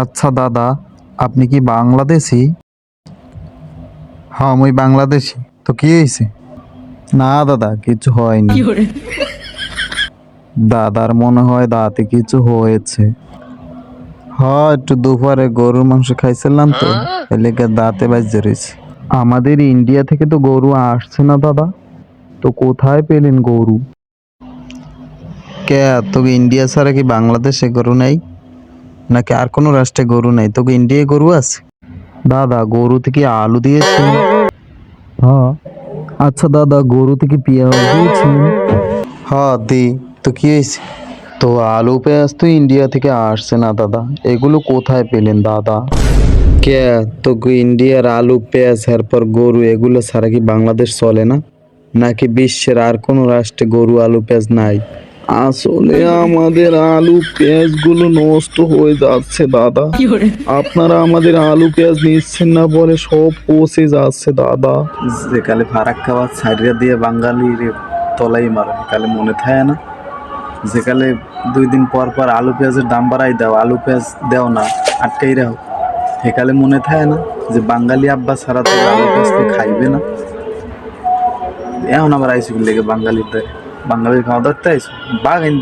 আচ্ছা দাদা, আপনি কি বাংলাদেশি? হ্যাঁ, আমি বাংলাদেশি। তো কি হয়েছে? না দাদা, কিছু হয়নি। দাদার মনে হয় দাঁতে কিছু হয়েছে। হ্যাঁ, একটু দুপুরে গরুর মাংস খাইছিলাম তো, এলাকার দাঁতে বাজে রয়েছে। আমাদের ইন্ডিয়া থেকে তো গরু আসছে না দাদা। তো কোথায় পেলেন গরু? কে, তোকে ইন্ডিয়া ছাড়া কি বাংলাদেশে গরু নেই? নাকি আর কোনো রাষ্ট্রে গরু নেই? তোকে ইন্ডিয়ায় গরু আছে? দাদা, গরুতে কি আলু দিয়েছেন? হ্যাঁ। আচ্ছা দাদা, গরুতে কি পেঁয়াজ দিয়েছেন? হ্যাঁ দি। তো কি হয়েছে? তো আলু পেঁয়াজ তো ইন্ডিয়া থেকে আসছে না দাদা, এগুলো কোথায় পেলেন দাদা? কে, তো ইন্ডিয়ার আলু পেঁয়াজ এরপর গরু এগুলো ছাড়া কি বাংলাদেশ চলে না? নাকি বিশ্বের আর কোনো রাষ্ট্রে গরু আলু পেঁয়াজ নাই? আসলে আমাদের আলু পেঁয়াজ গুলো নষ্ট হয়ে যাচ্ছে দাদা। আপনারা আমাদের আলু পেঁয়াজ নিচ্ছেন না বলে সব পচে যাচ্ছে দাদা। যে কালে ফারাক্কা বা সাইডে দিয়ে বাঙালির তলাই মারো, কালে মনে থাকে না? যে কালে 2 দিন পর পর আলু পেঁয়াজের দাম বাড়াই দাও, আলু পেঁয়াজ দেও না, আটকাই রাখো। সেকালে মনে থাকে না যে বাঙালি আব্বা ছাড়া তো আলু পেঁয়াজ তো খাইবে না? এখন আবার আইসি লেগে বাঙালির খাওয়া ধরতে আইসো বাঘ আইন